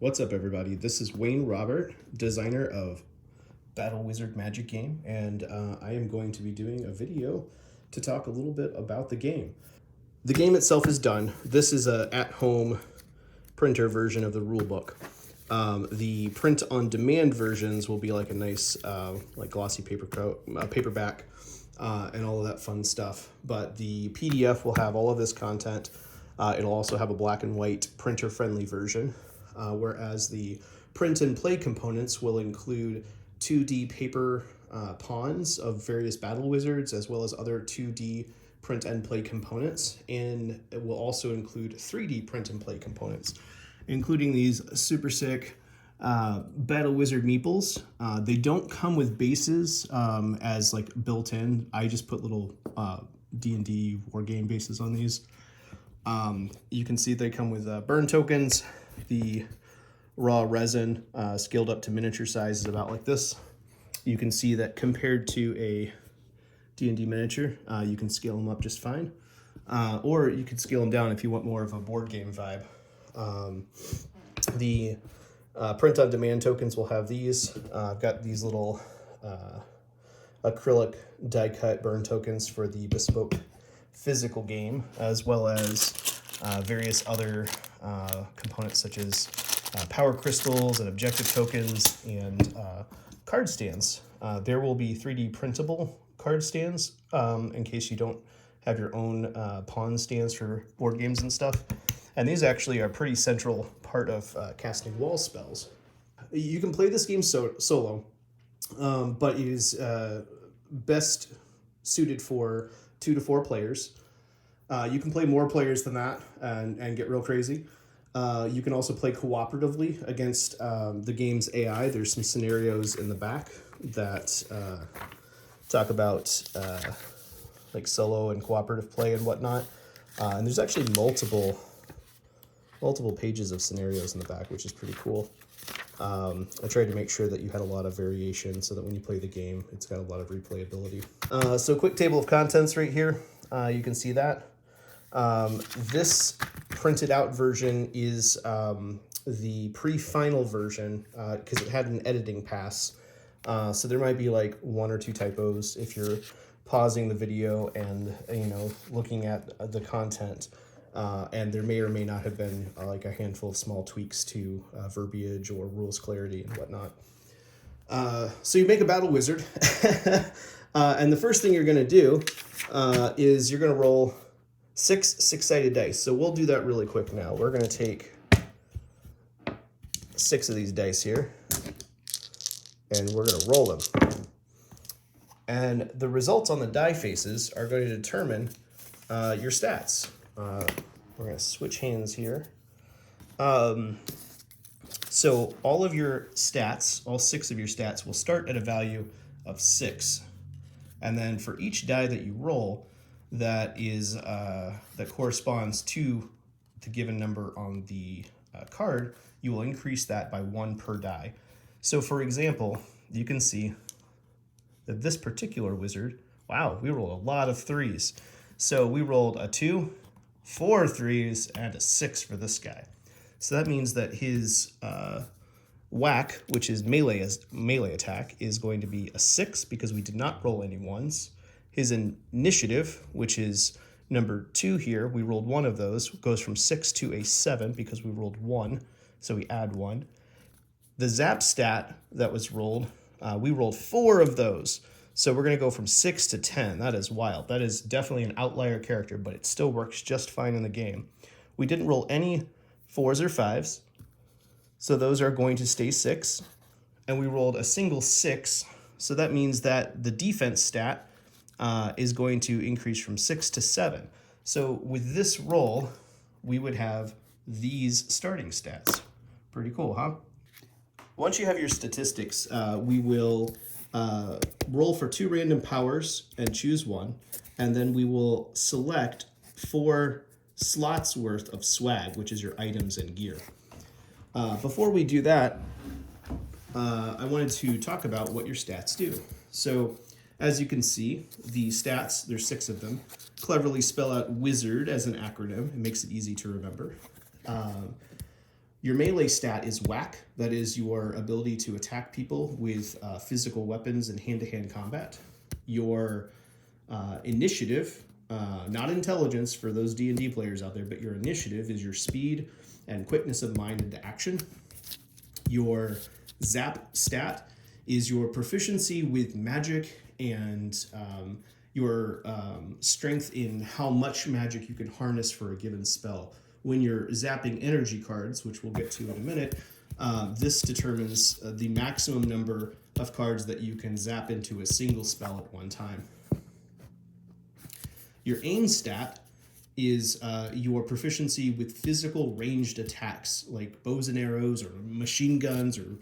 What's up, everybody? This is Wayne Robert, designer of Battle Wizard Magic Game, and I am going to be doing a video to talk a little bit about the game. The game itself is done. This is a at-home printer version of the rulebook. The print-on-demand versions will be like a nice, like glossy paperback, and all of that fun stuff. But the PDF will have all of this content. It'll also have a black and white printer-friendly version. Whereas the print and play components will include 2D paper pawns of various battle wizards, as well as other 2D print and play components, and it will also include 3D print and play components, including these super sick battle wizard meeples. They don't come with bases as like built in. I just put little D&D war game bases on these. You can see they come with burn tokens. The raw resin scaled up to miniature size is about like this. You can see that compared to a D&D miniature, you can scale them up just fine. Or you could scale them down if you want more of a board game vibe. The print-on-demand tokens will have these. I've got these little acrylic die-cut burn tokens for the bespoke physical game, as well as various other components such as power crystals and objective tokens and card stands. There will be 3D printable card stands in case you don't have your own pawn stands for board games and stuff. And these actually are a pretty central part of casting wall spells. You can play this game solo, but it is best suited for 2 to 4 players. You can play more players than that and get real crazy. You can also play cooperatively against the game's AI. There's some scenarios in the back that talk about like solo and cooperative play and whatnot. And there's actually multiple pages of scenarios in the back, which is pretty cool. I tried to make sure that you had a lot of variation so that when you play the game, it's got a lot of replayability. So quick table of contents right here. You can see that. This printed out version is the pre-final version because it had an editing pass. So there might be like 1 or 2 typos if you're pausing the video and, looking at the content. And there may or may not have been like a handful of small tweaks to verbiage or rules clarity and whatnot. So you make a battle wizard. And the first thing you're going to do is you're going to roll 6 6-sided dice. So we'll do that really quick now. We're going to take 6 of these dice here, and we're going to roll them. And the results on the die faces are going to determine your stats. We're going to switch hands here. So all of your stats, all 6 of your stats, will start at a value of 6. And then for each die that you roll, that corresponds to the given number on the card, you will increase that by 1 per die. So for example, you can see that this particular wizard, wow, we rolled a lot of 3s. So we rolled a 2, 4 3s, and a 6 for this guy. So that means that his whack, which is melee attack, is going to be a 6 because we did not roll any 1s. His initiative, which is number 2 here, we rolled 1 of those, goes from 6 to a 7 because we rolled 1, so we add 1. The zap stat that was rolled, we rolled 4 of those, so we're going to go from 6 to 10. That is wild. That is definitely an outlier character, but it still works just fine in the game. We didn't roll any 4s or 5s, so those are going to stay 6. And we rolled a single 6, so that means that the defense stat is going to increase from 6 to 7. So with this roll, we would have these starting stats. Pretty cool, huh? Once you have your statistics, we will roll for 2 random powers and choose 1, and then we will select 4 slots worth of swag, which is your items and gear. Before we do that, I wanted to talk about what your stats do. So as you can see, the stats, there's 6 of them, cleverly spell out wizard as an acronym. It makes it easy to remember. Your melee stat is whack. That is your ability to attack people with physical weapons in hand-to-hand combat. Your initiative, not intelligence for those D&D players out there, but your initiative is your speed and quickness of mind into action. Your zap stat is your proficiency with magic and your strength in how much magic you can harness for a given spell. When you're zapping energy cards, which we'll get to in a minute, this determines the maximum number of cards that you can zap into a single spell at one time. Your aim stat is your proficiency with physical ranged attacks, like bows and arrows or machine guns or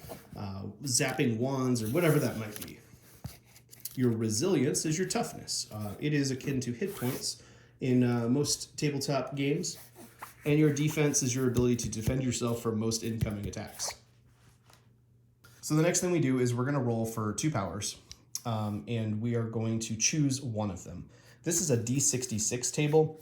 zapping wands or whatever that might be. Your resilience is your toughness. It is akin to hit points in most tabletop games. And your defense is your ability to defend yourself from most incoming attacks. So the next thing we do is we're going to roll for 2 powers, and we are going to choose one of them. This is a D66 table.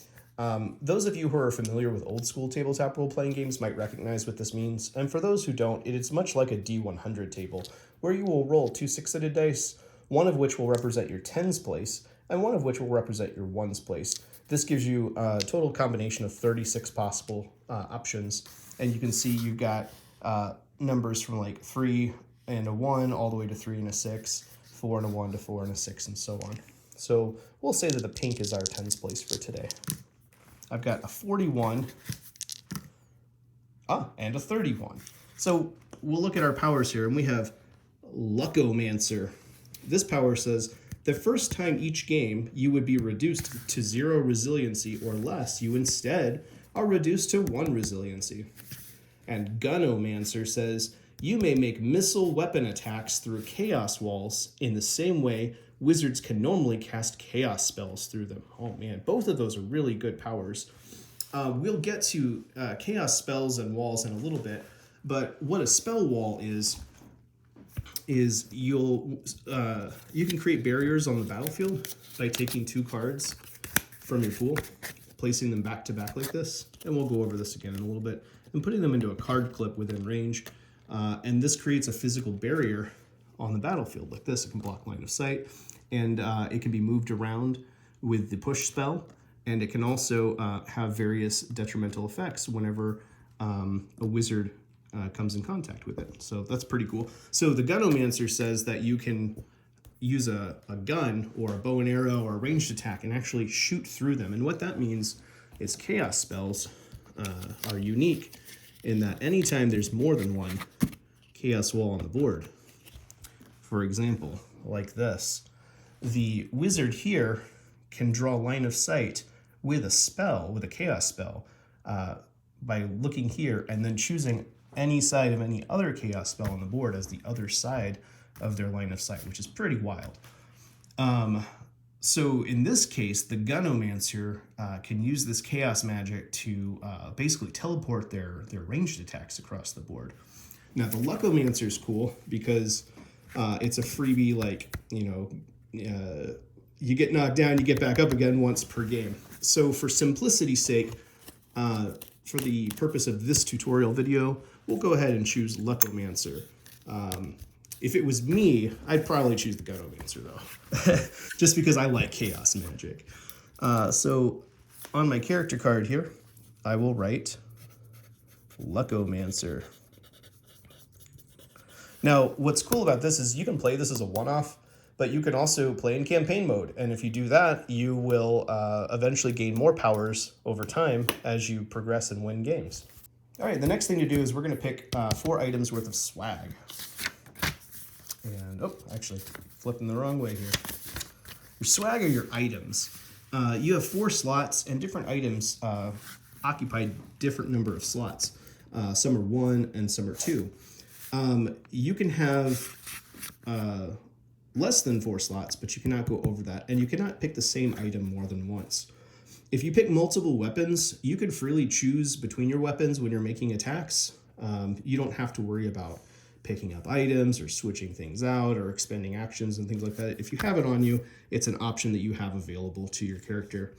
Those of you who are familiar with old school tabletop role-playing games might recognize what this means. And for those who don't, it is much like a D100 table, where you will roll 2 6-sided dice, one of which will represent your tens place, and one of which will represent your ones place. This gives you a total combination of 36 possible options. And you can see you've got numbers from like 3 and a 1 all the way to 3 and a 6, 4 and a 1 to 4 and a 6, and so on. So we'll say that the pink is our tens place for today. I've got a 41 and a 31. So we'll look at our powers here, and we have Luckomancer. This power says, the first time each game you would be reduced to 0 resiliency or less, you instead are reduced to 1 resiliency. And Gunnomancer says, you may make missile weapon attacks through chaos walls in the same way wizards can normally cast chaos spells through them. Oh man, both of those are really good powers. We'll get to chaos spells and walls in a little bit, but what a spell wall is you can create barriers on the battlefield by taking 2 cards from your pool, placing them back to back like this, and we'll go over this again in a little bit, and putting them into a card clip within range. And this creates a physical barrier on the battlefield like this. It can block line of sight, and it can be moved around with the push spell, and it can also have various detrimental effects whenever a wizard comes in contact with it. So that's pretty cool. So the Gunnomancer says that you can use a gun or a bow and arrow or a ranged attack and actually shoot through them. And what that means is chaos spells are unique in that anytime there's more than one chaos wall on the board, for example, like this, the wizard here can draw line of sight with a spell, with a chaos spell, by looking here and then choosing any side of any other chaos spell on the board as the other side of their line of sight, which is pretty wild. So in this case, the Gunnomancer can use this chaos magic to basically teleport their ranged attacks across the board. Now the Luckomancer is cool because it's a freebie, like, you get knocked down, you get back up again once per game. So for simplicity's sake, for the purpose of this tutorial video, we'll go ahead and choose Luckomancer. If it was me, I'd probably choose the Gunnomancer though, just because I like chaos magic. So on my character card here, I will write Luckomancer. Now, what's cool about this is you can play this as a one-off, but you can also play in campaign mode. And if you do that, you will eventually gain more powers over time as you progress and win games. All right, the next thing to do is we're going to pick 4 items worth of swag. And, actually, flipping the wrong way here. Your swag are your items. You have 4 slots, and different items occupy different number of slots. Some are 1 and some are 2. You can have less than 4 slots, but you cannot go over that, and you cannot pick the same item more than once. If you pick multiple weapons, you can freely choose between your weapons when you're making attacks. You don't have to worry about picking up items or switching things out or expending actions and things like that. If you have it on you, it's an option that you have available to your character.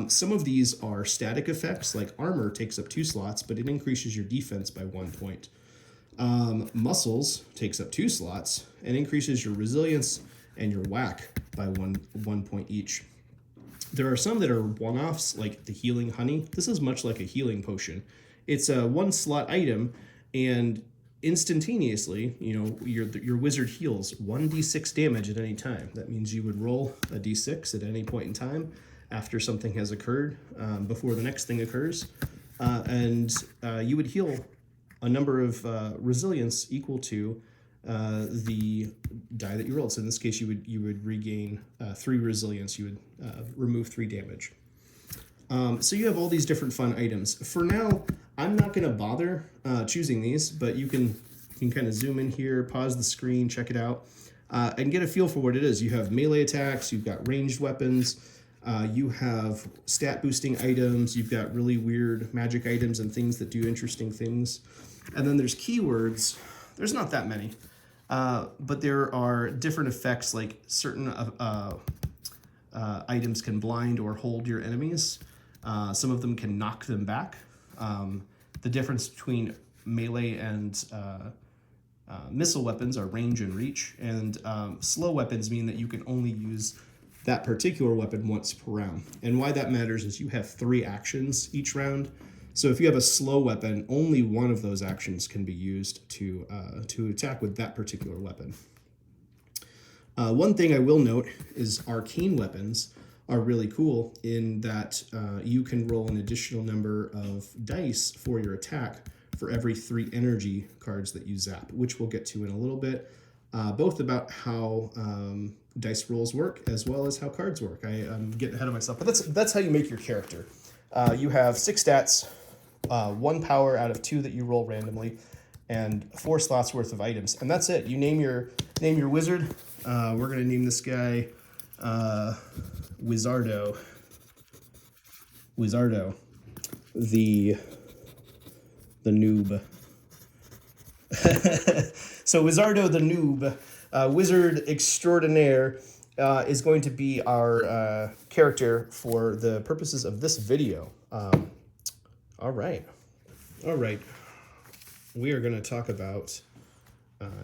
Some of these are static effects, like armor takes up 2 slots, but it increases your defense by 1 point. Muscles takes up 2 slots and increases your resilience and your whack by one point each. There are some that are one-offs, like the healing honey. This is much like a healing potion. It's a 1-slot item, and instantaneously, your wizard heals 1d6 damage at any time. That means you would roll a d6 at any point in time after something has occurred, before the next thing occurs, and you would heal a number of resilience equal to the die that you rolled. So in this case, you would regain 3 resilience. You would remove 3 damage. So you have all these different fun items. For now, I'm not going to bother choosing these, but you can kind of zoom in here, pause the screen, check it out, and get a feel for what it is. You have melee attacks, you've got ranged weapons, you have stat boosting items, you've got really weird magic items and things that do interesting things. And then there's keywords. There's not that many, but there are different effects, like certain items can blind or hold your enemies. Some of them can knock them back. The difference between melee and missile weapons are range and reach, and slow weapons mean that you can only use that particular weapon once per round. And why that matters is you have 3 actions each round. So if you have a slow weapon, only one of those actions can be used to attack with that particular weapon. One thing I will note is arcane weapons are really cool in that you can roll an additional number of dice for your attack for every 3 energy cards that you zap, which we'll get to in a little bit, both about how dice rolls work as well as how cards work. I'm getting ahead of myself, but that's how you make your character. You have 6 stats, 1 power out of 2 that you roll randomly, and 4 slots worth of items, and that's it. You name your wizard. We're gonna name this guy Wizardo, the noob. So Wizardo the noob, wizard extraordinaire, is going to be our character for the purposes of this video. All right. We are going to talk about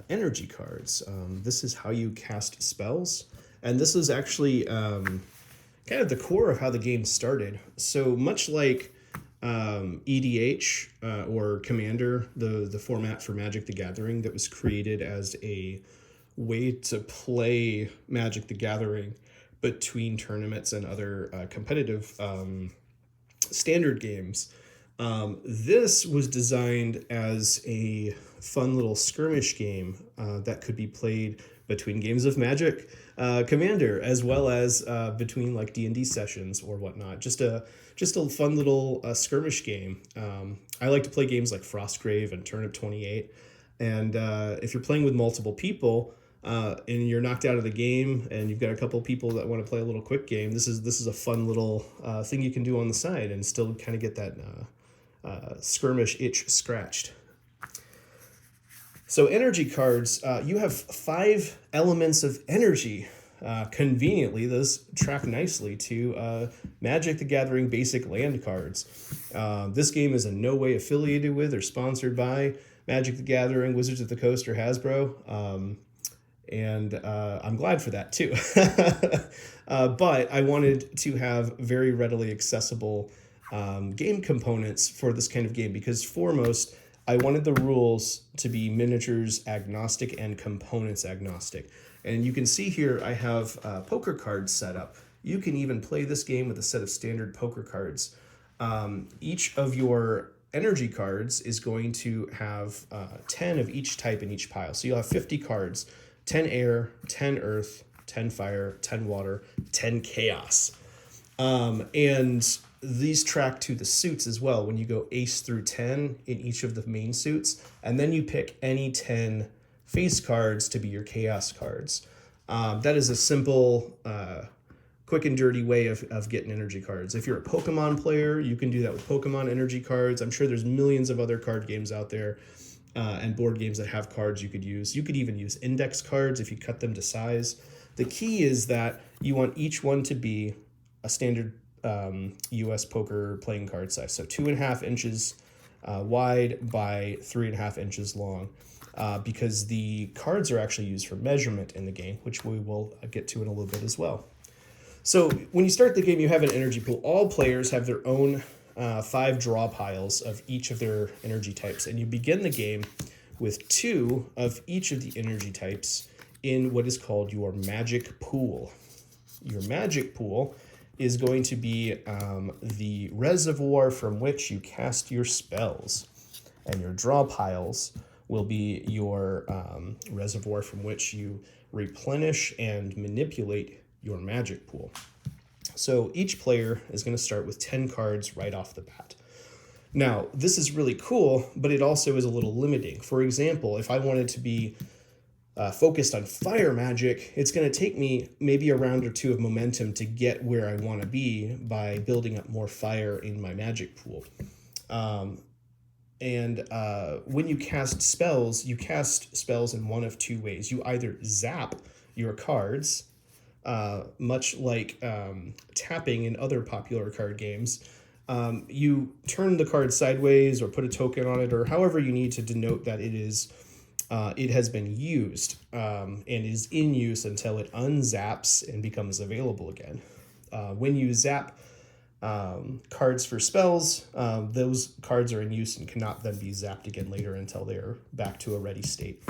energy cards. This is how you cast spells, and this is actually kind of the core of how the game started. So much like EDH or Commander, the format for Magic the Gathering that was created as a way to play Magic the Gathering between tournaments and other competitive standard games. This was designed as a fun little skirmish game that could be played between games of Magic Commander, as well as between like D&D sessions or whatnot. Just a fun little skirmish game. I like to play games like Frostgrave and Turnip 28, and if you're playing with multiple people and you're knocked out of the game and you've got a couple people that want to play a little quick game, this is a fun little thing you can do on the side and still kind of get that skirmish itch scratched. So energy cards, you have 5 elements of energy. Conveniently, those track nicely to Magic the Gathering basic land cards. This game is in no way affiliated with or sponsored by Magic the Gathering, Wizards of the Coast, or Hasbro. And I'm glad for that too. But I wanted to have very readily accessible game components for this kind of game because foremost, I wanted the rules to be miniatures agnostic and components agnostic. And you can see here I have poker cards set up. You can even play this game with a set of standard poker cards. Each of your energy cards is going to have 10 of each type in each pile. So you'll have 50 cards, 10 air, 10 earth, 10 fire, 10 water, 10 chaos. And these track to the suits as well when you go ace through 10 in each of the main suits, and then you pick any 10 face cards to be your chaos cards. That is a simple, quick and dirty way of getting energy cards. If you're a Pokemon player, you can do that with Pokemon energy cards. I'm sure there's millions of other card games out there and board games that have cards you could use. You could even use index cards if you cut them to size. The key is that you want each one to be a standard US poker playing card size. So 2.5 inches wide by 3.5 inches long, because the cards are actually used for measurement in the game, which we will get to in a little bit as well. So when you start the game, you have an energy pool. All players have their own 5 draw piles of each of their energy types, and you begin the game with 2 of each of the energy types in what is called your magic pool. Your magic pool is going to be the reservoir from which you cast your spells, and your draw piles will be your reservoir from which you replenish and manipulate your magic pool. So each player is going to start with 10 cards right off the bat. Now, this is really cool, but it also is a little limiting. For example, if I wanted to be focused on fire magic, it's going to take me maybe a round or 2 of momentum to get where I want to be by building up more fire in my magic pool. When you cast spells in one of 2 ways. You either zap your cards, much like tapping in other popular card games. You turn the card sideways or put a token on it, or however you need to denote that it has been used and is in use until it unzaps and becomes available again. When you zap cards for spells, those cards are in use and cannot then be zapped again later until they're back to a ready state.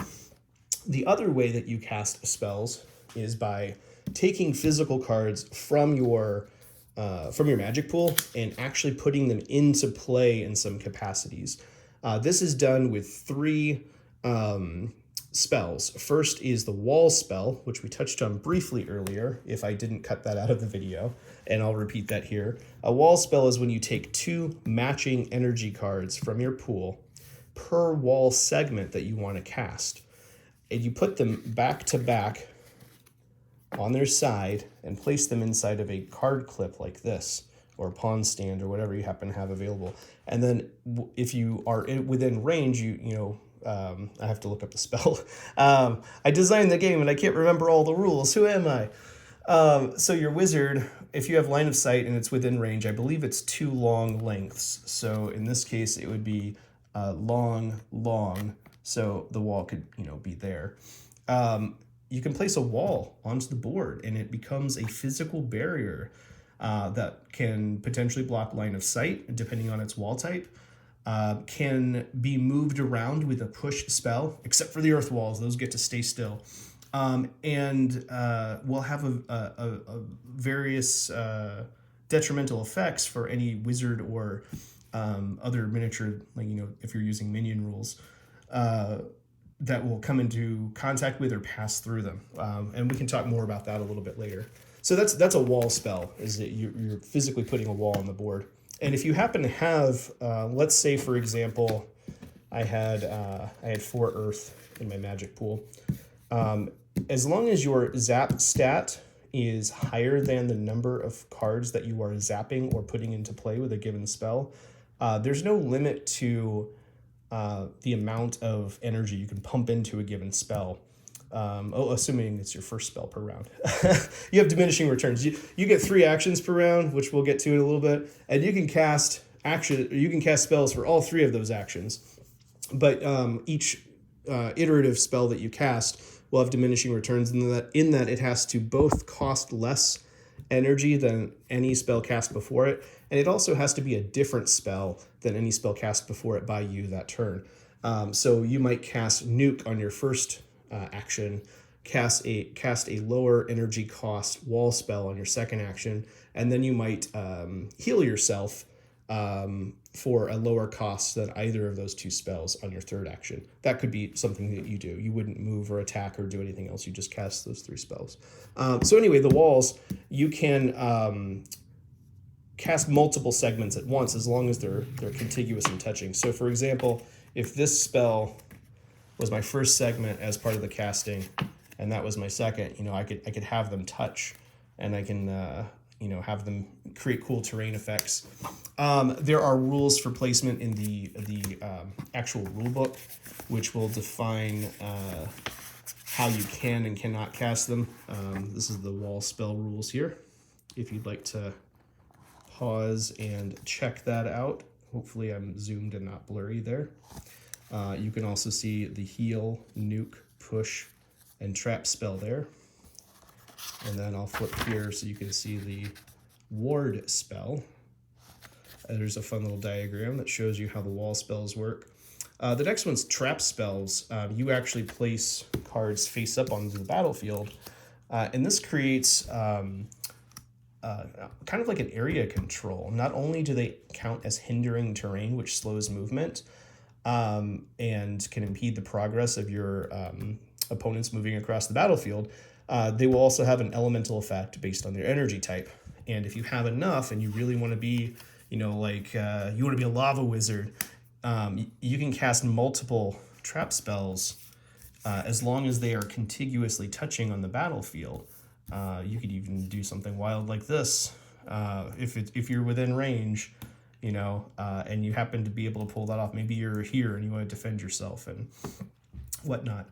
The other way that you cast spells is by taking physical cards from your magic pool and actually putting them into play in some capacities. This is done with 3 spells. First is the wall spell, which we touched on briefly earlier, if I didn't cut that out of the video, and I'll repeat that here. A wall spell is when you take 2 matching energy cards from your pool per wall segment that you want to cast, and you put them back to back on their side and place them inside of a card clip like this, or a pawn stand, or whatever you happen to have available. And then if you are within range, I have to look up the spell. I designed the game and I can't remember all the rules. Who am I? So your wizard, if you have line of sight and it's within range, I believe it's 2 long lengths. So in this case, it would be long, so the wall could, be there. You can place a wall onto the board and it becomes a physical barrier that can potentially block line of sight, depending on its wall type. Can be moved around with a push spell, except for the earth walls; those get to stay still, and will have a various detrimental effects for any wizard or other miniature, if you're using minion rules, that will come into contact with or pass through them. And we can talk more about that a little bit later. So that's a wall spell, is that you're physically putting a wall on the board. And if you happen to have, let's say, for example, I had 4 earth in my magic pool. As long as your zap stat is higher than the number of cards that you are zapping or putting into play with a given spell, there's no limit to the amount of energy you can pump into a given spell. Assuming it's your first spell per round. You have diminishing returns. You get 3 actions per round, which we'll get to in a little bit, and you can cast spells for all 3 of those actions. But each iterative spell that you cast will have diminishing returns in that it has to both cost less energy than any spell cast before it, and it also has to be a different spell than any spell cast before it by you that turn. So you might cast Nuke on your first action, cast a lower energy cost wall spell on your second action, and then you might heal yourself for a lower cost than either of those 2 spells on your third action. That could be something that you do. You wouldn't move or attack or do anything else. You just cast those 3 spells. So anyway, the walls, you can cast multiple segments at once as long as they're contiguous and touching. So for example, if this spell was my first segment as part of the casting, and that was my second, I could have them touch, and I can have them create cool terrain effects. There are rules for placement in the actual rule book, which will define how you can and cannot cast them. This is the wall spell rules here, if you'd like to pause and check that out. Hopefully I'm zoomed and not blurry there. You can also see the heal, nuke, push, and trap spell there. And then I'll flip here so you can see the ward spell. There's a fun little diagram that shows you how the wall spells work. The next one's trap spells. You actually place cards face up onto the battlefield, and this creates kind of like an area control. Not only do they count as hindering terrain, which slows movement, and can impede the progress of your opponents moving across the battlefield, they will also have an elemental effect based on their energy type. And if you have enough and you really want to be, you know, like you want to be a lava wizard, you can cast multiple trap spells as long as they are contiguously touching on the battlefield. You could even do something wild like this if you're within range, you know, and you happen to be able to pull that off. Maybe you're here and you want to defend yourself and whatnot.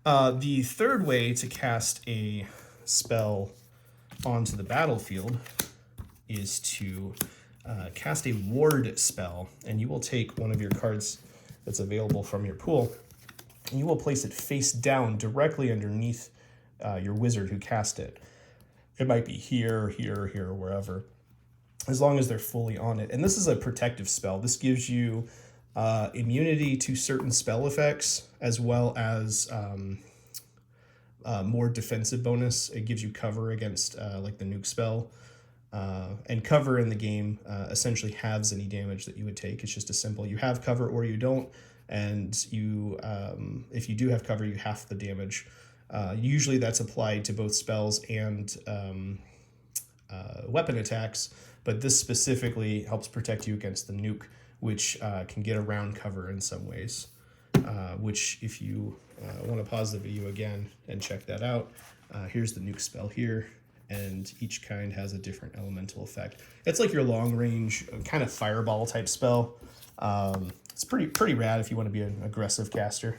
The third way to cast a spell onto the battlefield is to cast a ward spell, and you will take one of your cards that's available from your pool, and you will place it face down directly underneath your wizard who cast it. It might be here, here, here, wherever, as long as they're fully on it. And this is a protective spell. This gives you immunity to certain spell effects, as well as more defensive bonus. It gives you cover against like the nuke spell. And cover in the game essentially halves any damage that you would take. It's just a simple, you have cover or you don't, and you if you do have cover, you half the damage. Usually that's applied to both spells and weapon attacks, but this specifically helps protect you against the nuke, which can get around cover in some ways, which if you want to pause the video again and check that out, here's the nuke spell here. And each kind has a different elemental effect. It's like your long range kind of fireball type spell. It's pretty rad if you want to be an aggressive caster.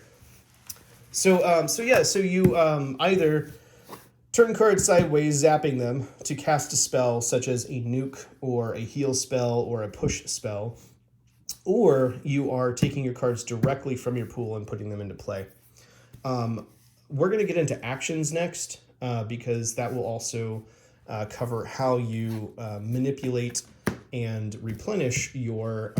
So you either turn cards sideways, zapping them to cast a spell such as a nuke or a heal spell or a push spell, or you are taking your cards directly from your pool and putting them into play. We're going to get into actions next. Because that will also cover how you manipulate and replenish your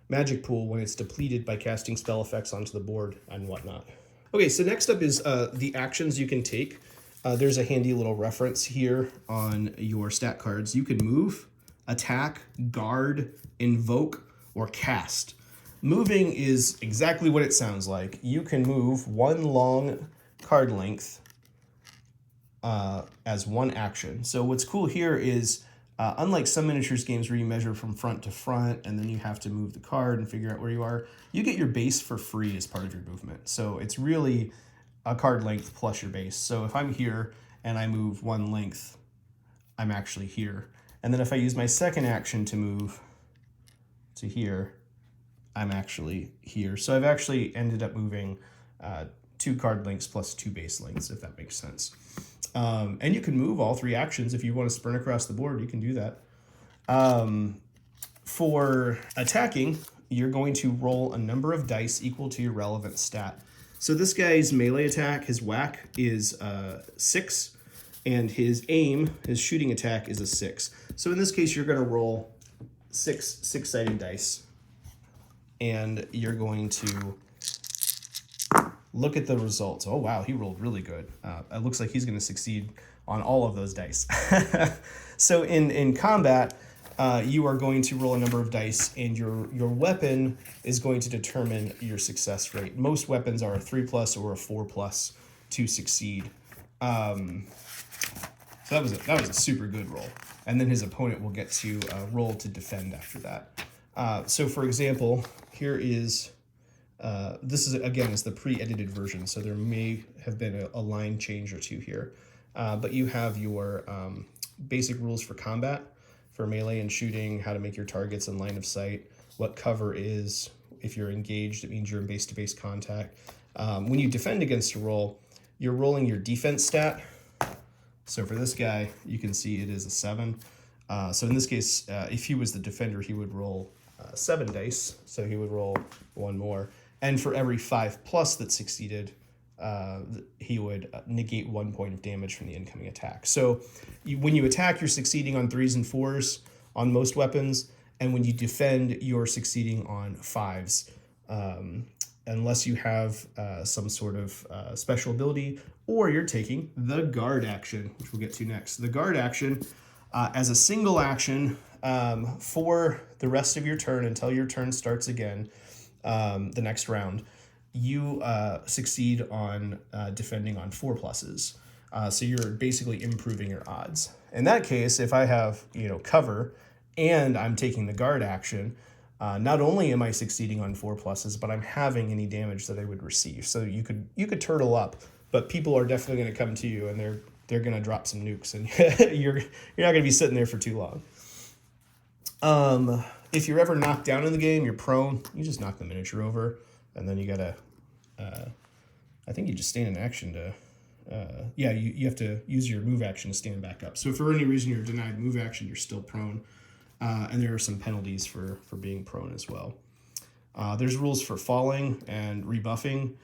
magic pool when it's depleted by casting spell effects onto the board and whatnot. Okay, so next up is the actions you can take. There's a handy little reference here on your stat cards. You can move, attack, guard, invoke, or cast. Moving is exactly what it sounds like. You can move one long card length as one action. So what's cool here is, unlike some miniatures games where you measure from front to front and then you have to move the card and figure out where you are, you get your base for free as part of your movement. So it's really a card length plus your base. So if I'm here and I move one length, I'm actually here. And then if I use my second action to move to here, I'm actually here. So I've actually ended up moving 2 card lengths plus 2 base lengths, if that makes sense. And you can move all 3 actions. If you want to sprint across the board, you can do that. For attacking, you're going to roll a number of dice equal to your relevant stat. So this guy's melee attack, his whack, is 6, and his aim, his shooting attack, is a 6. So in this case, you're going to roll 6 six-sided dice, and you're going to look at the results. Oh, wow, he rolled really good. It looks like he's going to succeed on all of those dice. So in combat, you are going to roll a number of dice, and your weapon is going to determine your success rate. Most weapons are a 3+ or a 4+ to succeed. So that was a super good roll. And then his opponent will get to roll to defend after that. So for example, here is... this is, again, is the pre-edited version, so there may have been a line change or two here. But you have your basic rules for combat, for melee and shooting, how to make your targets in line of sight, what cover is. If you're engaged, it means you're in base-to-base contact. When you defend against a roll, you're rolling your defense stat. So for this guy, you can see it is a 7. So in this case, if he was the defender, he would roll 7 dice. So he would roll 1 more. And for every 5+ that succeeded, he would negate 1 point of damage from the incoming attack. So when you attack, you're succeeding on 3s and 4s on most weapons. And when you defend, you're succeeding on 5s. Unless you have some sort of special ability, or you're taking the guard action, which we'll get to next. The guard action, as a single action for the rest of your turn until your turn starts again, the next round, you succeed on defending on 4+. So you're basically improving your odds. In that case, if I have cover and I'm taking the guard action, not only am I succeeding on 4+, but I'm having any damage that I would receive. So you could turtle up, but people are definitely going to come to you and they're going to drop some nukes, and you're not going to be sitting there for too long. If you're ever knocked down in the game, you're prone, you just knock the miniature over, and then you gotta, I think you just stand in action to, you have to use your move action to stand back up. So if for any reason you're denied move action, you're still prone. And there are some penalties for being prone as well. There's rules for falling and rebuffing.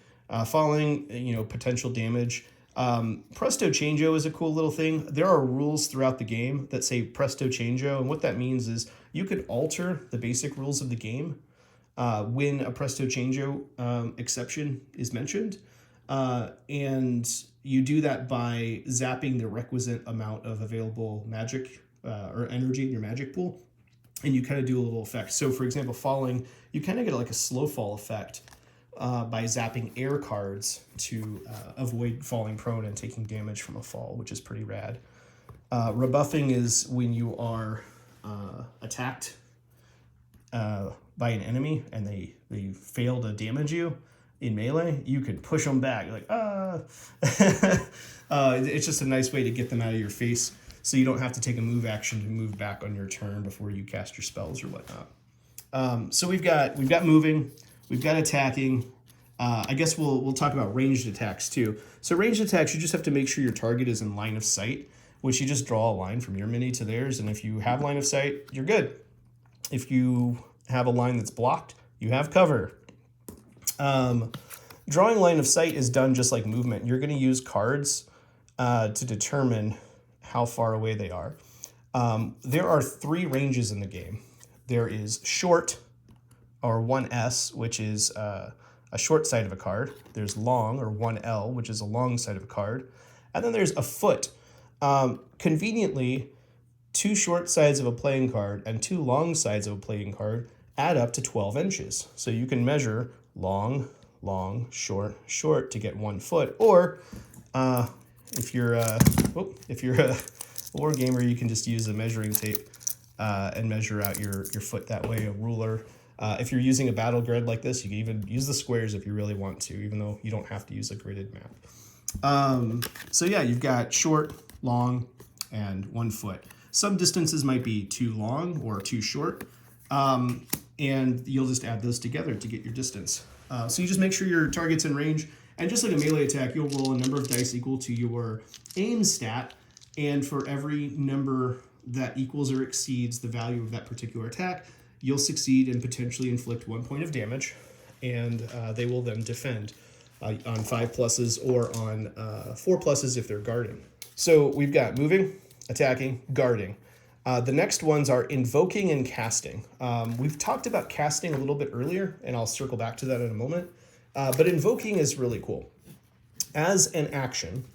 Falling, potential damage. Presto Changeo is a cool little thing. There are rules throughout the game that say Presto Changeo, and what that means is you could alter the basic rules of the game when a Presto Changeo exception is mentioned. And you do that by zapping the requisite amount of available magic or energy in your magic pool, and you kind of do a little effect. So for example, falling, you kind of get like a slow fall effect by zapping air cards to avoid falling prone and taking damage from a fall, which is pretty rad. Rebuffing is when you are attacked by an enemy and they fail to damage you in melee, you could push them back. You're like, it's just a nice way to get them out of your face, so you don't have to take a move action to move back on your turn before you cast your spells or whatnot. So we've got moving, we've got attacking. I guess we'll talk about ranged attacks too. So ranged attacks, you just have to make sure your target is in line of sight, which you just draw a line from your mini to theirs, and if you have line of sight, you're good. If you have a line that's blocked, you have cover. Drawing line of sight is done just like movement. You're going to use cards to determine how far away they are. There are 3 ranges in the game. There is short, or 1S, which is a short side of a card. There's long, or 1L, which is a long side of a card. And then there's a foot. Conveniently, 2 short sides of a playing card and 2 long sides of a playing card add up to 12 inches. So you can measure long, long, short, short to get 1 foot. Or if you're a war gamer, you can just use a measuring tape and measure out your foot that way, a ruler. If you're using a battle grid like this, you can even use the squares if you really want to, even though you don't have to use a gridded map. So yeah, you've got short, long, and 1 foot. Some distances might be too long or too short, and you'll just add those together to get your distance. So you just make sure your target's in range, and just like a melee attack, you'll roll a number of dice equal to your aim stat, and for every number that equals or exceeds the value of that particular attack, you'll succeed and potentially inflict 1 point of damage, and they will then defend on 5+ or on 4+ if they're guarding. So we've got moving, attacking, guarding. The next ones are invoking and casting. We've talked about casting a little bit earlier, and I'll circle back to that in a moment. But invoking is really cool. As an action,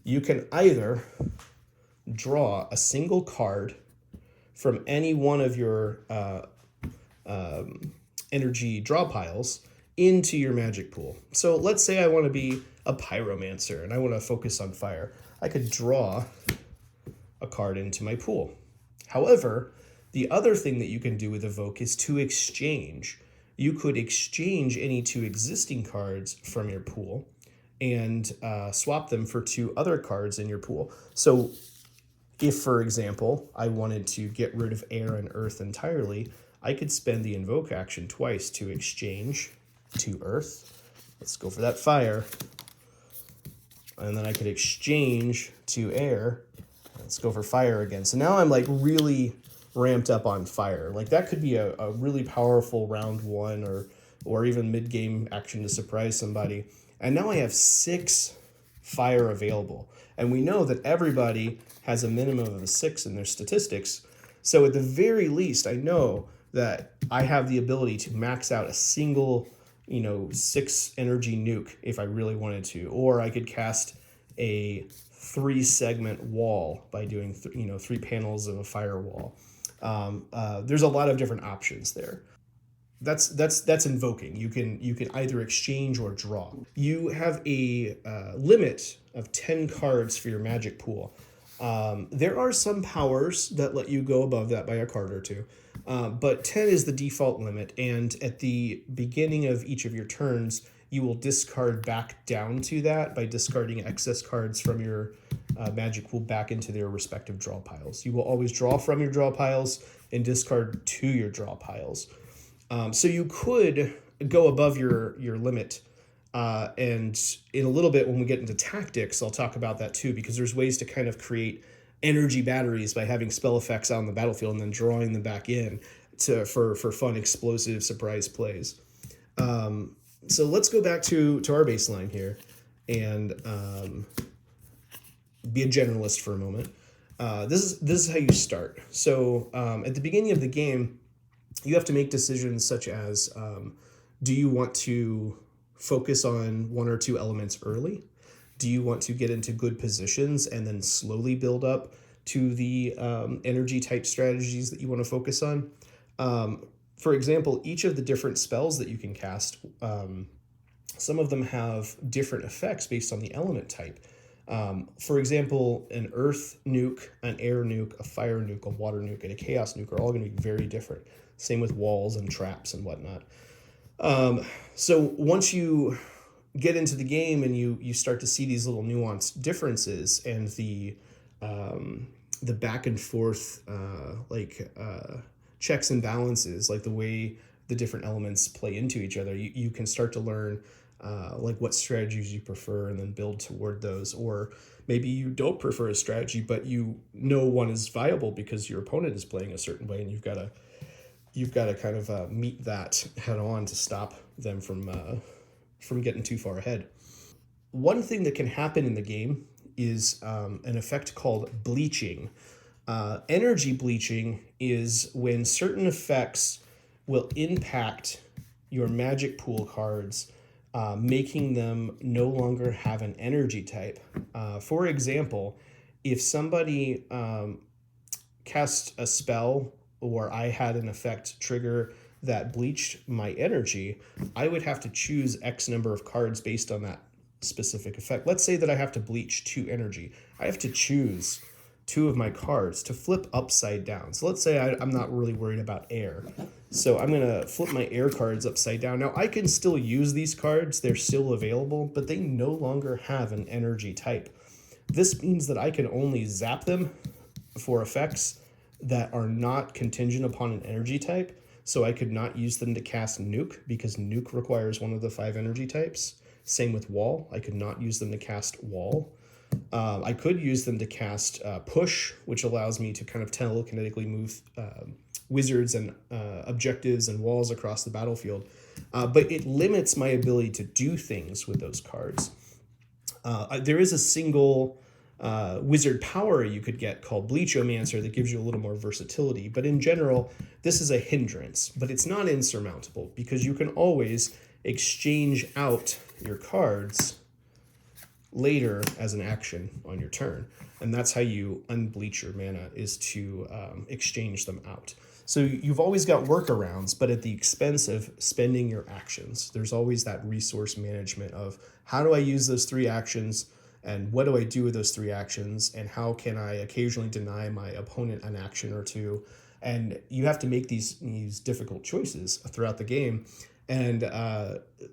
you can either draw a single card from any one of your energy draw piles into your magic pool. So let's say I want to be a pyromancer and I want to focus on fire. I could draw a card into my pool. However, the other thing that you can do with evoke is to exchange. You could exchange any 2 existing cards from your pool and swap them for 2 other cards in your pool. So if, for example, I wanted to get rid of air and earth entirely, I could spend the invoke action twice to exchange to earth. Let's go for that fire. And then I could exchange to air. Let's go for fire again. So now I'm like really ramped up on fire. Like that could be a really powerful round one or even mid-game action to surprise somebody. And now I have 6 fire available. And we know that everybody has a minimum of a 6 in their statistics. So at the very least, I know that I have the ability to max out a single, 6 energy nuke if I really wanted to. Or I could cast a 3-segment wall by doing 3 panels of a firewall. There's a lot of different options there. That's invoking. You can either exchange or draw. You have a limit of 10 cards for your magic pool. There are some powers that let you go above that by a card or two, but 10 is the default limit, and at the beginning of each of your turns, you will discard back down to that by discarding excess cards from your magic pool back into their respective draw piles. You will always draw from your draw piles and discard to your draw piles. So you could go above your limit, and in a little bit when we get into tactics, I'll talk about that too, because there's ways to kind of create energy batteries by having spell effects out on the battlefield and then drawing them back in for fun, explosive surprise plays. So let's go back to our baseline here and be a generalist for a moment. This is how you start. So at the beginning of the game, you have to make decisions such as, do you want to focus on 1 or 2 elements early? Do you want to get into good positions and then slowly build up to the energy type strategies that you want to focus on? For example, each of the different spells that you can cast, some of them have different effects based on the element type. For example, an earth nuke, an air nuke, a fire nuke, a water nuke, and a chaos nuke are all going to be very different. Same with walls and traps and whatnot. So once you get into the game and you start to see these little nuanced differences and the back and forth checks and balances, like the way the different elements play into each other, you can start to learn what strategies you prefer and then build toward those. Or maybe you don't prefer a strategy, but you know one is viable because your opponent is playing a certain way, and you've got to kind of meet that head on to stop them from getting too far ahead. One thing that can happen in the game is an effect called bleaching. Energy bleaching is when certain effects will impact your magic pool cards, making them no longer have an energy type. For example, if somebody cast a spell or I had an effect trigger that bleached my energy, I would have to choose X number of cards based on that specific effect. Let's say that I have to bleach 2 energy. I have to choose 2 of my cards to flip upside down. So let's say I'm not really worried about air. So I'm going to flip my air cards upside down. Now I can still use these cards. They're still available, but they no longer have an energy type. This means that I can only zap them for effects that are not contingent upon an energy type. So I could not use them to cast nuke because nuke requires one of the 5 energy types. Same with wall. I could not use them to cast wall. I could use them to cast push, which allows me to kind of telekinetically move wizards and objectives and walls across the battlefield. But it limits my ability to do things with those cards. There is a single wizard power you could get called Bleachomancer that gives you a little more versatility. But in general, this is a hindrance, but it's not insurmountable because you can always exchange out your cards later as an action on your turn. And that's how you unbleach your mana, is to exchange them out. So you've always got workarounds, but at the expense of spending your actions. There's always that resource management of how do I use those 3 actions and what do I do with those 3 actions and how can I occasionally deny my opponent an action or 2. And you have to make these difficult choices throughout the game. And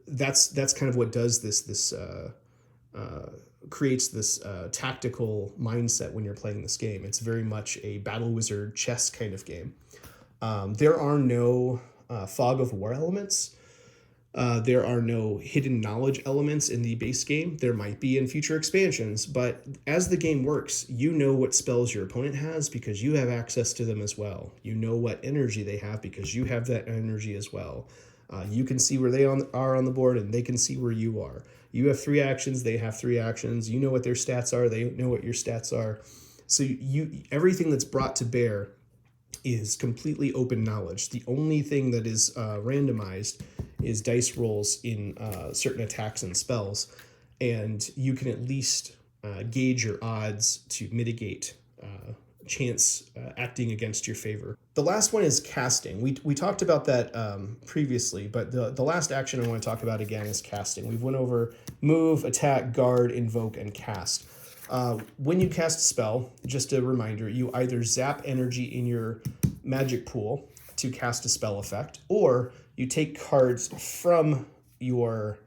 that's kind of what does this creates this tactical mindset when you're playing this game. It's very much a battle wizard chess kind of game. There are no fog of war elements. There are no hidden knowledge elements in the base game. There might be in future expansions, but as the game works, you know what spells your opponent has because you have access to them as well. You know what energy they have because you have that energy as well. You can see where they are on the board, and they can see where you are. You have 3 actions, they have 3 actions. You know what their stats are, they know what your stats are. So everything that's brought to bear is completely open knowledge. The only thing that is randomized is dice rolls in certain attacks and spells, and you can at least gauge your odds to mitigate chance acting against your favor. The last one is casting. We talked about that previously, but the last action I want to talk about again is casting. We've went over move, attack, guard, invoke, and cast. When you cast a spell, just a reminder, you either zap energy in your magic pool to cast a spell effect, or you take cards from your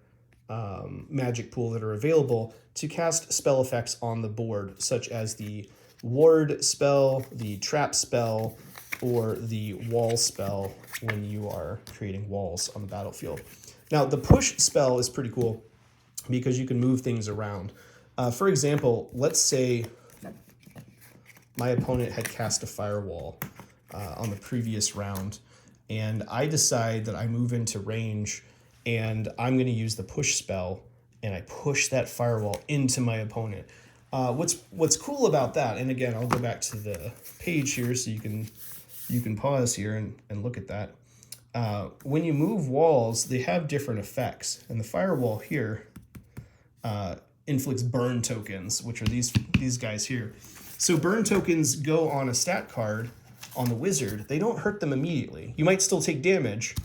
magic pool that are available to cast spell effects on the board, such as the ward spell, the trap spell, or the wall spell when you are creating walls on the battlefield. Now, the push spell is pretty cool because you can move things around. For example, let's say my opponent had cast a firewall on the previous round, and I decide that I move into range, and I'm going to use the push spell, and I push that firewall into my opponent. What's cool about that, and again, I'll go back to the page here so you can pause here and look at that. When you move walls, they have different effects, and the firewall here inflicts burn tokens, which are these guys here. So burn tokens go on a stat card on the wizard. They don't hurt them immediately. You might still take damage,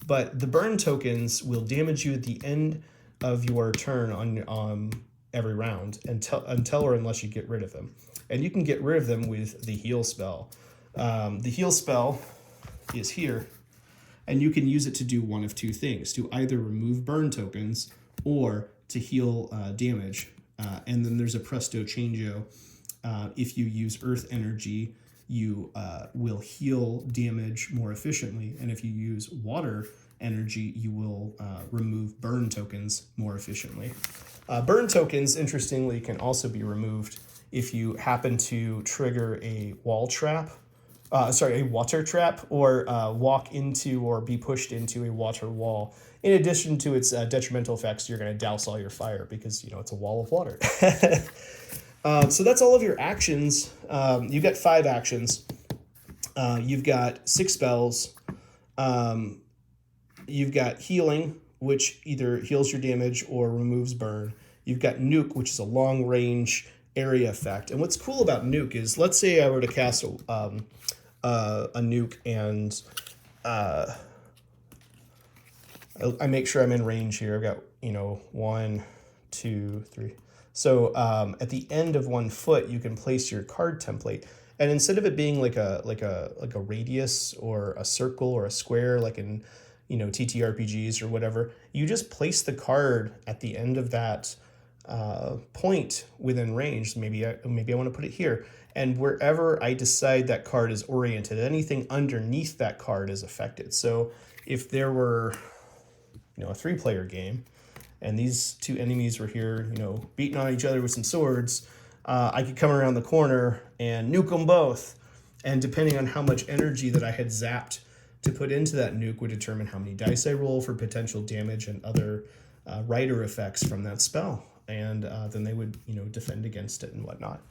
but the burn tokens will damage you at the end of your turn on every round until or unless you get rid of them. And you can get rid of them with the heal spell. The heal spell is here, and you can use it to do one of 2 things, to either remove burn tokens or to heal damage. And then there's a presto changeo. If you use earth energy, you will heal damage more efficiently. And if you use water energy, you will remove burn tokens more efficiently. Burn tokens, interestingly, can also be removed if you happen to trigger a water trap, or walk into or be pushed into a water wall. In addition to its detrimental effects, you're going to douse all your fire because, it's a wall of water. So that's all of your actions. You've got 5 actions. You've got 6 spells. You've got healing, which either heals your damage or removes burn. You've got nuke, which is a long-range area effect. And what's cool about nuke is, let's say I were to cast a nuke, and I make sure I'm in range here. I've got 1, 2, 3. So at the end of 1 foot, you can place your card template, and instead of it being like a radius or a circle or a square, like in TTRPGs or whatever, you just place the card at the end of that point within range. Maybe I want to put it here, and wherever I decide that card is oriented, anything underneath that card is affected. So if there were a 3-player game, and these 2 enemies were here, beating on each other with some swords, I could come around the corner and nuke them both. And depending on how much energy that I had zapped to put into that nuke would determine how many dice I roll for potential damage and other rider effects from that spell. And then they would, defend against it and whatnot.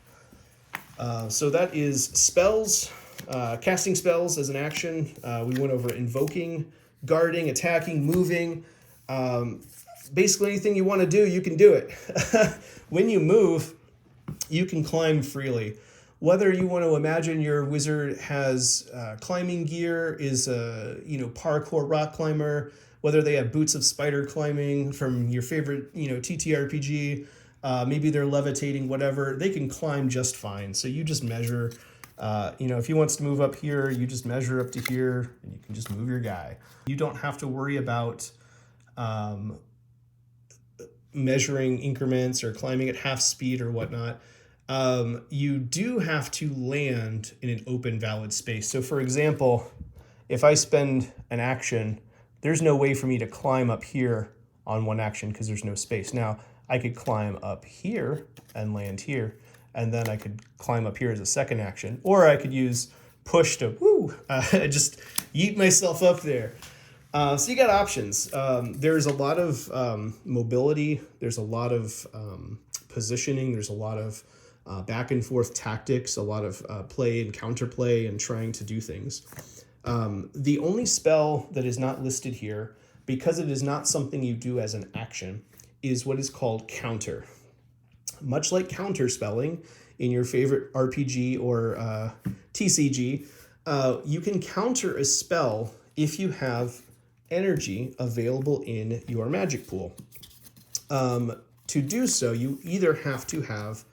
So that is spells, casting spells as an action. We went over invoking, guarding, attacking, moving. Basically anything you want to do, you can do it. When you move, you can climb freely. Whether you want to imagine your wizard has climbing gear, is a parkour rock climber, whether they have boots of spider climbing from your favorite TTRPG, maybe they're levitating, whatever, they can climb just fine. So you just measure, if he wants to move up here, you just measure up to here, and you can just move your guy. You don't have to worry about measuring increments or climbing at half speed or whatnot. You do have to land in an open valid space. So for example, if I spend an action there's no way for me to climb up here on one action because there's no space. Now, I could climb up here and land here, and then I could climb up here as a second action, or I could use push to just yeet myself up there. So you got options. There's a lot of mobility. There's a lot of positioning. There's a lot of back and forth tactics, a lot of play and counterplay and trying to do things. The only spell that is not listed here, because it is not something you do as an action, is what is called counter. Much like counter spelling in your favorite RPG or TCG, you can counter a spell if you have energy available in your magic pool. To do so, you either have to have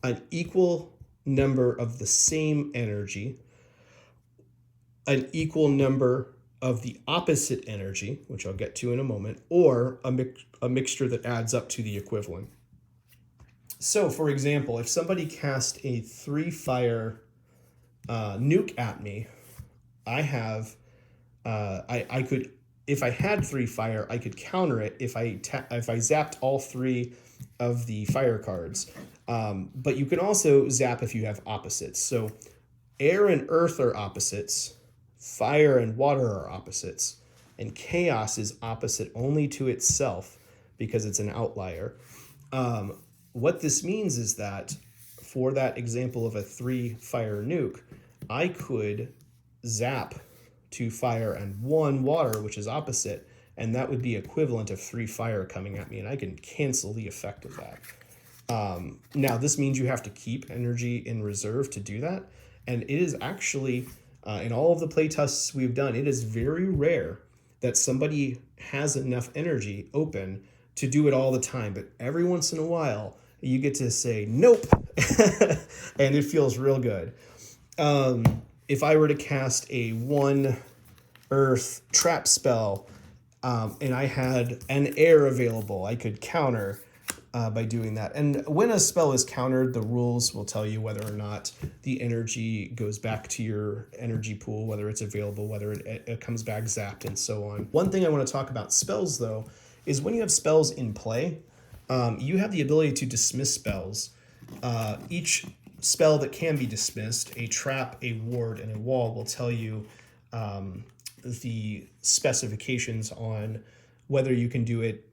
an equal number of the same energy, an equal number of the opposite energy, which I'll get to in a moment, or a mixture that adds up to the equivalent. So, for example, if somebody cast a 3-fire nuke at me, I could, if I had 3 fire, I could counter it if I zapped all 3 of the fire cards. But you can also zap if you have opposites. So air and earth are opposites, fire and water are opposites, and chaos is opposite only to itself because it's an outlier. What this means is that for that example of a 3-fire nuke, I could zap 2 fire and 1 water, which is opposite, and that would be equivalent of 3 fire coming at me, and I can cancel the effect of that. Now, this means you have to keep energy in reserve to do that, and it is actually, in all of the playtests we've done, it is very rare that somebody has enough energy open to do it all the time, but every once in a while, you get to say, nope, and it feels real good. If I were to cast a 1 earth trap spell and I had an air available, I could counter by doing that. And when a spell is countered, the rules will tell you whether or not the energy goes back to your energy pool, whether it's available, whether it comes back zapped, and so on. One thing I want to talk about spells, though, is when you have spells in play, you have the ability to dismiss spells. Each spell that can be dismissed, a trap, a ward, and a wall, will tell you the specifications on whether you can do it,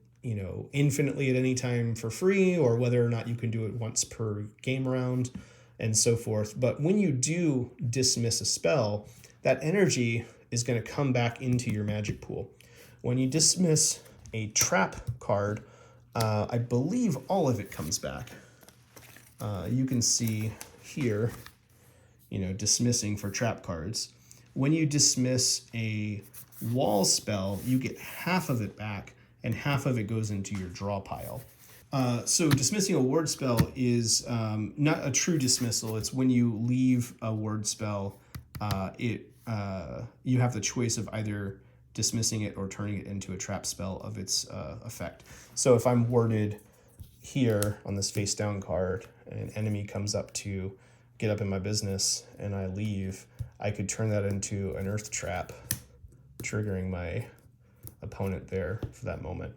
infinitely at any time for free, or whether or not you can do it once per game round, and so forth. But when you do dismiss a spell, that energy is going to come back into your magic pool. When you dismiss a trap card, I believe all of it comes back. You can see here, dismissing for trap cards. When you dismiss a wall spell, you get half of it back, and half of it goes into your draw pile. So dismissing a ward spell is not a true dismissal. It's when you leave a ward spell, you have the choice of either dismissing it or turning it into a trap spell of its effect. So if I'm warded here on this face down card and an enemy comes up to get up in my business and I leave, I could turn that into an earth trap, triggering my opponent there for that moment,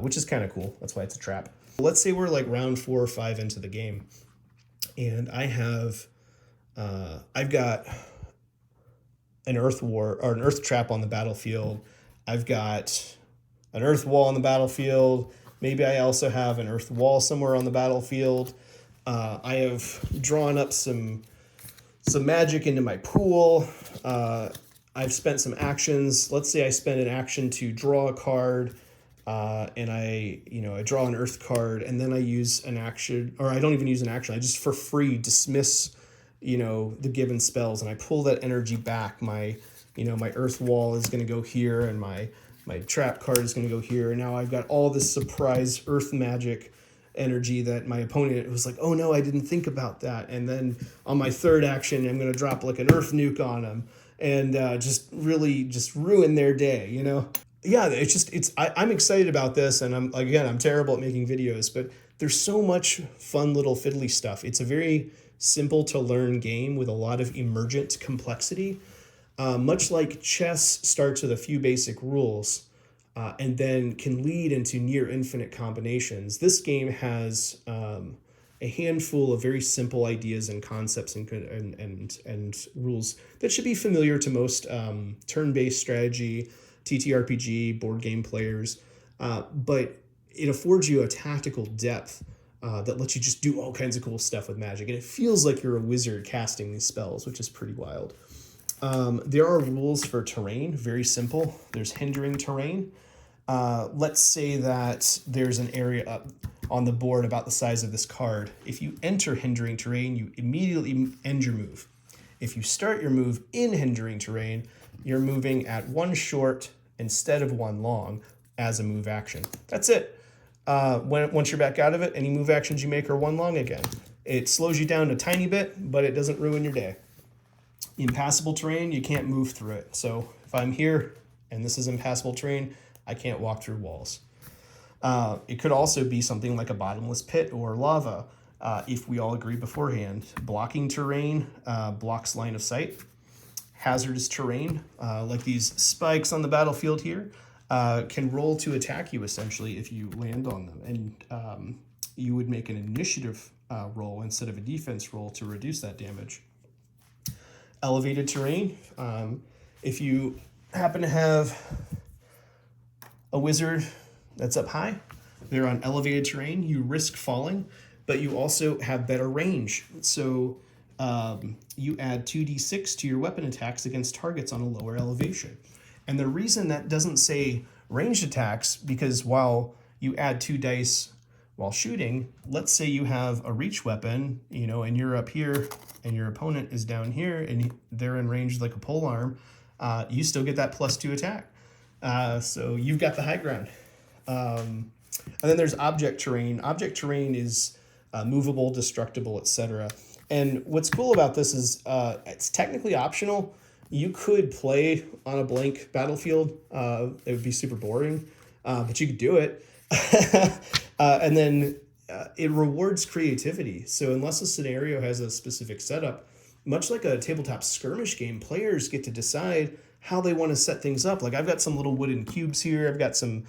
which is kind of cool. That's why it's a trap. Let's say we're like round 4 or 5 into the game, and I've got an earth war or an earth trap on the battlefield. I've got an earth wall on the battlefield. Maybe I also have an earth wall somewhere on the battlefield. I have drawn up some magic into my pool. I've spent some actions. Let's say I spend an action to draw a card, and I draw an earth card, and then I use an action, or I don't even use an action. I just for free dismiss, the given spells, and I pull that energy back. My earth wall is going to go here, and my trap card is going to go here. And now I've got all this surprise earth magic energy that my opponent was like, oh no, I didn't think about that. And then on my third action, I'm going to drop like an earth nuke on them and just ruin their day, Yeah, I'm excited about this, and I'm terrible at making videos, but there's so much fun little fiddly stuff. It's a very simple to learn game with a lot of emergent complexity. Much like chess starts with a few basic rules and then can lead into near infinite combinations, this game has a handful of very simple ideas and concepts and rules that should be familiar to most turn-based strategy, TTRPG, board game players, but it affords you a tactical depth that lets you just do all kinds of cool stuff with magic, and it feels like you're a wizard casting these spells, which is pretty wild. There are rules for terrain, very simple. There's hindering terrain. Let's say that there's an area up on the board about the size of this card. If you enter hindering terrain, you immediately end your move. If you start your move in hindering terrain, you're moving at one short instead of one long as a move action. That's it. Once you're back out of it, any move actions you make are one long again. It slows you down a tiny bit, but it doesn't ruin your day. Impassable terrain, you can't move through it. So if I'm here and this is impassable terrain, I can't walk through walls. It could also be something like a bottomless pit or lava, if we all agree beforehand. Blocking terrain blocks line of sight. Hazardous terrain, like these spikes on the battlefield here, can roll to attack you essentially if you land on them. And you would make an initiative roll instead of a defense roll to reduce that damage. Elevated terrain, if you happen to have a wizard that's up high, they're on elevated terrain, you risk falling, but you also have better range. So you add 2d6 to your weapon attacks against targets on a lower elevation. And the reason that doesn't say ranged attacks, because while you add 2 dice while shooting, let's say you have a reach weapon, and you're up here and your opponent is down here and they're in range like a pole arm, you still get that +2 attack. So you've got the high ground. And then there's object terrain. Object terrain is movable, destructible, etc. And what's cool about this is it's technically optional. You could play on a blank battlefield. It would be super boring, but you could do it. And then it rewards creativity. So unless a scenario has a specific setup, much like a tabletop skirmish game, players get to decide how they want to set things up. Like I've got some little wooden cubes here. I've got some,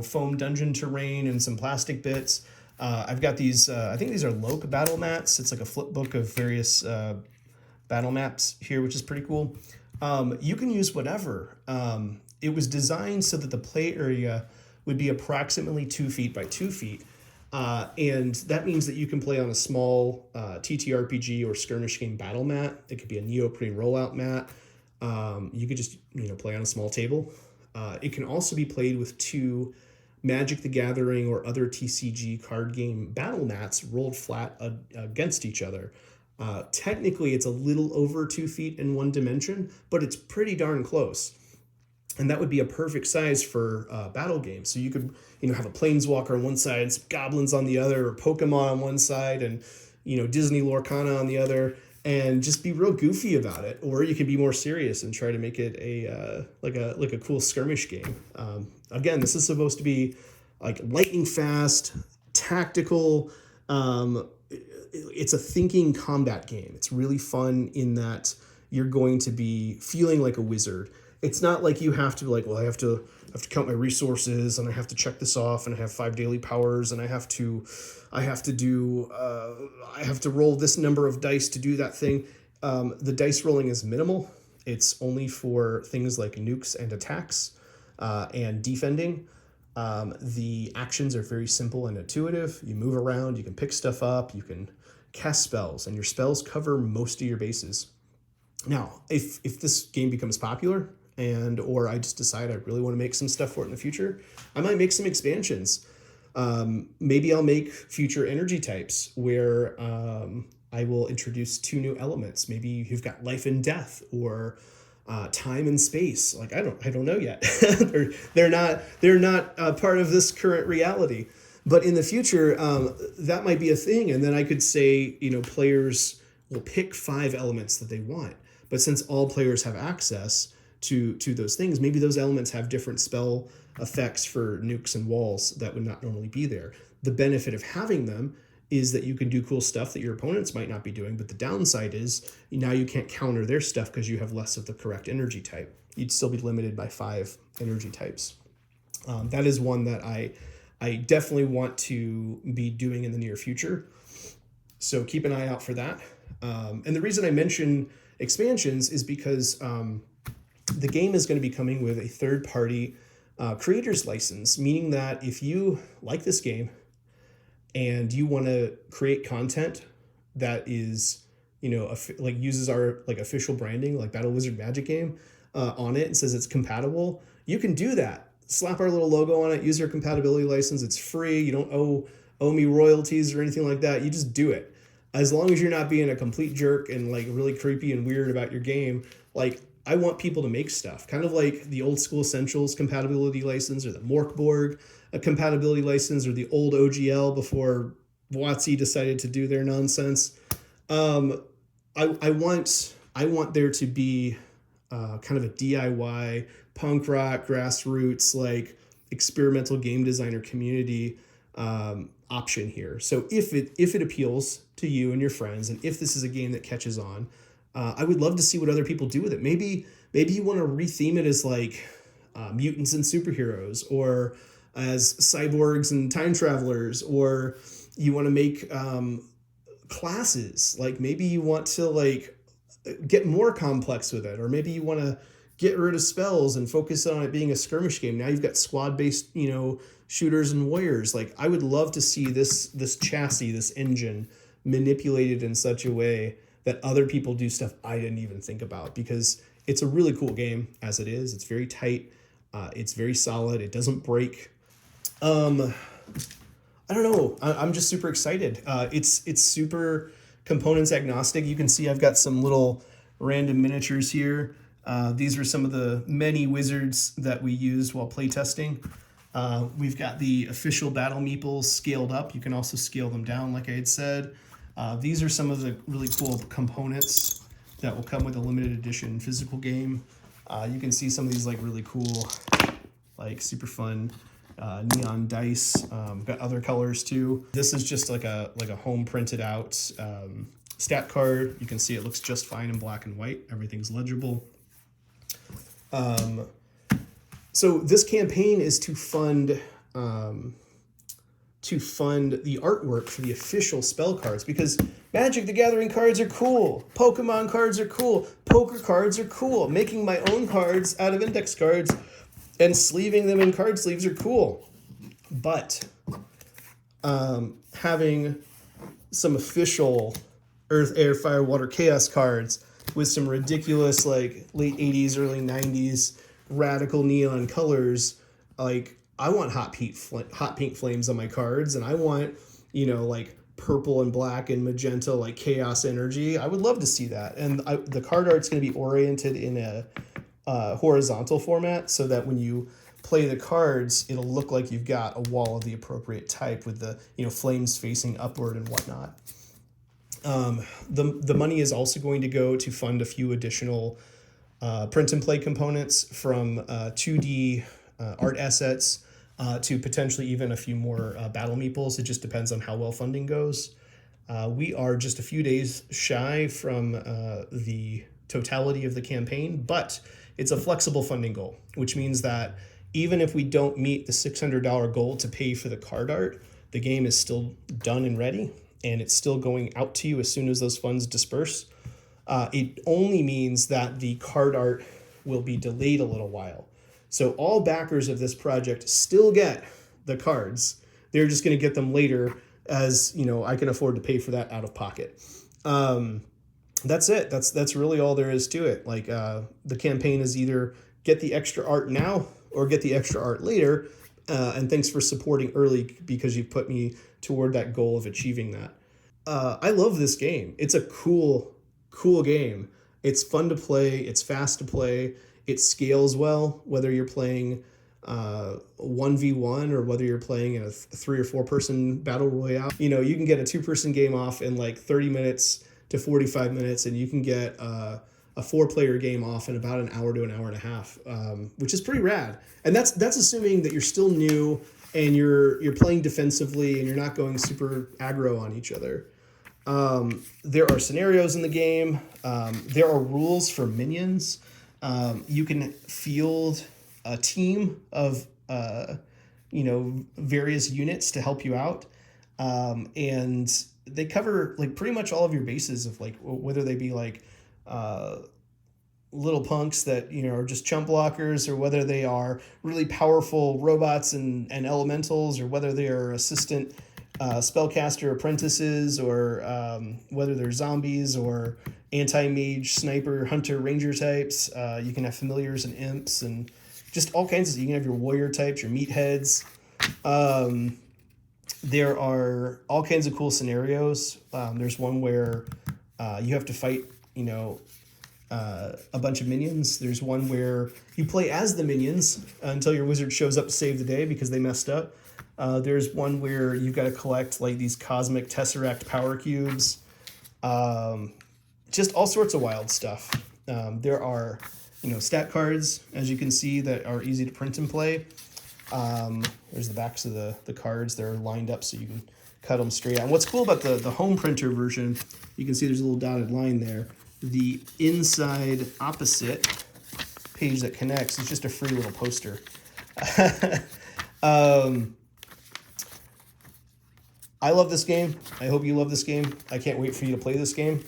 foam dungeon terrain and some plastic bits. I've got these, I think these are Loke battle mats. It's like a flip book of various battle maps here, which is pretty cool. You can use whatever. It was designed so that the play area would be approximately 2 feet by 2 feet. And that means that you can play on a small TTRPG or skirmish game battle mat. It could be a neoprene rollout mat. You could just, play on a small table. It can also be played with 2 Magic the Gathering or other TCG card game battle mats rolled flat against each other. Technically, it's a little over 2 feet in one dimension, but it's pretty darn close. And that would be a perfect size for battle games. So you could, have a planeswalker on one side, some goblins on the other, or Pokemon on one side, and, Disney Lorcana on the other, and just be real goofy about it. Or you could be more serious and try to make it like a cool skirmish game. Again, this is supposed to be like lightning fast, tactical. It's a thinking combat game. It's really fun in that you're going to be feeling like a wizard. It's not like you have to I have to count my resources and I have to check this off and I have 5 daily powers and I have to roll this number of dice to do that thing. The dice rolling is minimal. It's only for things like nukes and attacks and defending. The actions are very simple and intuitive. You move around, you can pick stuff up, you can cast spells, and your spells cover most of your bases. Now, if this game becomes popular or I just decide I really want to make some stuff for it in the future, I might make some expansions. Maybe I'll make future energy types where I will introduce 2 new elements. Maybe you've got life and death or time and space. Like I don't know yet. they're not part of this current reality. But in the future, that might be a thing. And then I could say, players will pick 5 elements that they want. But since all players have access to those things, maybe those elements have different spell effects for nukes and walls that would not normally be there. The benefit of having them is that you can do cool stuff that your opponents might not be doing, but the downside is now you can't counter their stuff because you have less of the correct energy type. You'd still be limited by 5 energy types. That is one that I definitely want to be doing in the near future. So keep an eye out for that. And the reason I mention expansions is because the game is going to be coming with a third-party creator's license, meaning that if you like this game and you want to create content that is, like uses our like official branding, like Battle Wizard Magic Game on it and says it's compatible, you can do that. Slap our little logo on it, use our compatibility license. It's free. You don't owe me royalties or anything like that. You just do it. As long as you're not being a complete jerk and like really creepy and weird about your game, like I want people to make stuff, kind of like the Old School Essentials compatibility license or the Morkborg compatibility license or the old OGL before WotC decided to do their nonsense. I want there to be kind of a DIY punk rock grassroots like experimental game designer community option here. So if it appeals to you and your friends, and if this is a game that catches on, I would love to see what other people do with it. Maybe you want to retheme it as like mutants and superheroes, or as cyborgs and time travelers, or you want to make classes. Like maybe you want to like get more complex with it, or maybe you want to get rid of spells and focus on it being a skirmish game. Now you've got squad-based, shooters and warriors. Like I would love to see this chassis, this engine manipulated in such a way that other people do stuff I didn't even think about, because it's a really cool game as it is. It's very tight. It's very solid. It doesn't break. I don't know. I'm just super excited. It's super components agnostic. You can see I've got some little random miniatures here. These are some of the many wizards that we used while playtesting. We've got the official battle meeples scaled up. You can also scale them down, like I had said. These are some of the really cool components that will come with a limited edition physical game. You can see some of these like really cool, like super fun neon dice. Got other colors too. This is just like a home printed out stat card. You can see it looks just fine in black and white. Everything's legible. So this campaign is to fund the artwork for the official spell cards, because Magic the Gathering cards are cool, Pokemon cards are cool, poker cards are cool, making my own cards out of index cards and sleeving them in card sleeves are cool. But having some official Earth, Air, Fire, Water, Chaos cards with some ridiculous like late 80s, early 90s radical neon colors, like I want hot pink flames on my cards, and I want, like purple and black and magenta, like chaos energy. I would love to see that. And the card art's going to be oriented in a horizontal format, so that when you play the cards, it'll look like you've got a wall of the appropriate type with the, flames facing upward and whatnot. The money is also going to go to fund a few additional print and play components, from 2D art assets to potentially even a few more battle meeples. It just depends on how well funding goes. We are just a few days shy from the totality of the campaign, but it's a flexible funding goal, which means that even if we don't meet the $600 goal to pay for the card art, the game is still done and ready, and it's still going out to you as soon as those funds disperse. It only means that the card art will be delayed a little while. So all backers of this project still get the cards. They're just going to get them later, as I can afford to pay for that out of pocket. That's it. That's really all there is to it. Like the campaign is either get the extra art now or get the extra art later. And thanks for supporting early, because you've put me toward that goal of achieving that. I love this game. It's a cool game. It's fun to play. It's fast to play. It scales well, whether you're playing 1v1 or whether you're playing in a 3 or 4 person battle royale. You can get a 2-person game off in like 30 minutes to 45 minutes, and you can get a 4-player game off in about an hour to an hour and a half, which is pretty rad. And that's assuming that you're still new and you're playing defensively, and you're not going super aggro on each other. There are scenarios in the game. There are rules for minions. You can field a team of various units to help you out, and they cover like pretty much all of your bases of like whether they be like little punks that are just chump blockers, or whether they are really powerful robots and elementals, or whether they are assistant spellcaster apprentices, or whether they're zombies or anti-mage sniper hunter ranger types. You can have familiars and imps and just all kinds of. You can have your warrior types, your meatheads. There are all kinds of cool scenarios. There's one where you have to fight a bunch of minions. There's one where you play as the minions until your wizard shows up to save the day because they messed up. There's one where you've got to collect like these cosmic tesseract power cubes. Just all sorts of wild stuff. There are stat cards, as you can see, that are easy to print and play. There's the backs of the cards. They're lined up so you can cut them straight out. And what's cool about the home printer version, you can see there's a little dotted line there. The inside opposite page that connects is just a free little poster. I love this game. I hope you love this game. I can't wait for you to play this game.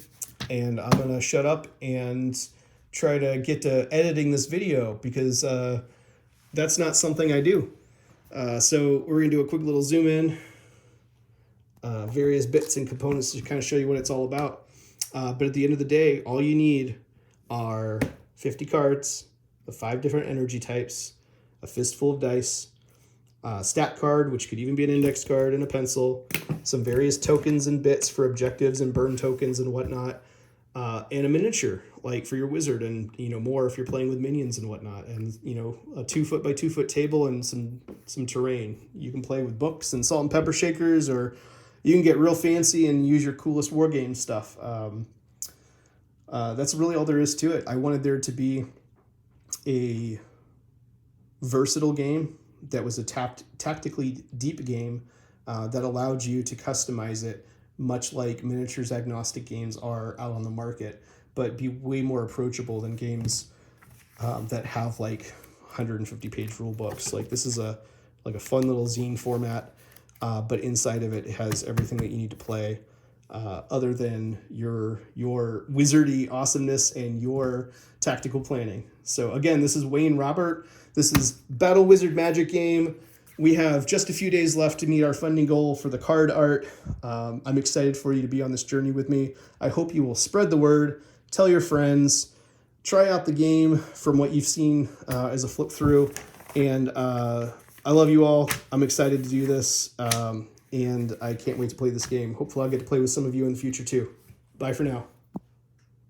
And I'm going to shut up and try to get to editing this video because that's not something I do. So we're going to do a quick little zoom in. Various bits and components to kind of show you what it's all about. But at the end of the day, all you need are 50 cards of 5 different energy types, a fistful of dice, a stat card, which could even be an index card, and a pencil, some various tokens and bits for objectives and burn tokens and whatnot, and a miniature, like for your wizard, and more if you're playing with minions and whatnot, and a 2 foot by 2 foot table and some terrain. You can play with books and salt and pepper shakers, or you can get real fancy and use your coolest war game stuff. That's really all there is to it. I wanted there to be a versatile game that was a tactically deep game that allowed you to customize it, much like miniatures agnostic games are out on the market, but be way more approachable than games that have like 150-page rule books. Like this is a fun little zine format. But inside of it has everything that you need to play, other than your wizardy awesomeness and your tactical planning. So again, this is Wayne Robert. This is Battle Wizard Magic Game. We have just a few days left to meet our funding goal for the card art. I'm excited for you to be on this journey with me. I hope you will spread the word, tell your friends, try out the game from what you've seen as a flip through, and I love you all. I'm excited to do this, and I can't wait to play this game. Hopefully I'll get to play with some of you in the future too. Bye for now.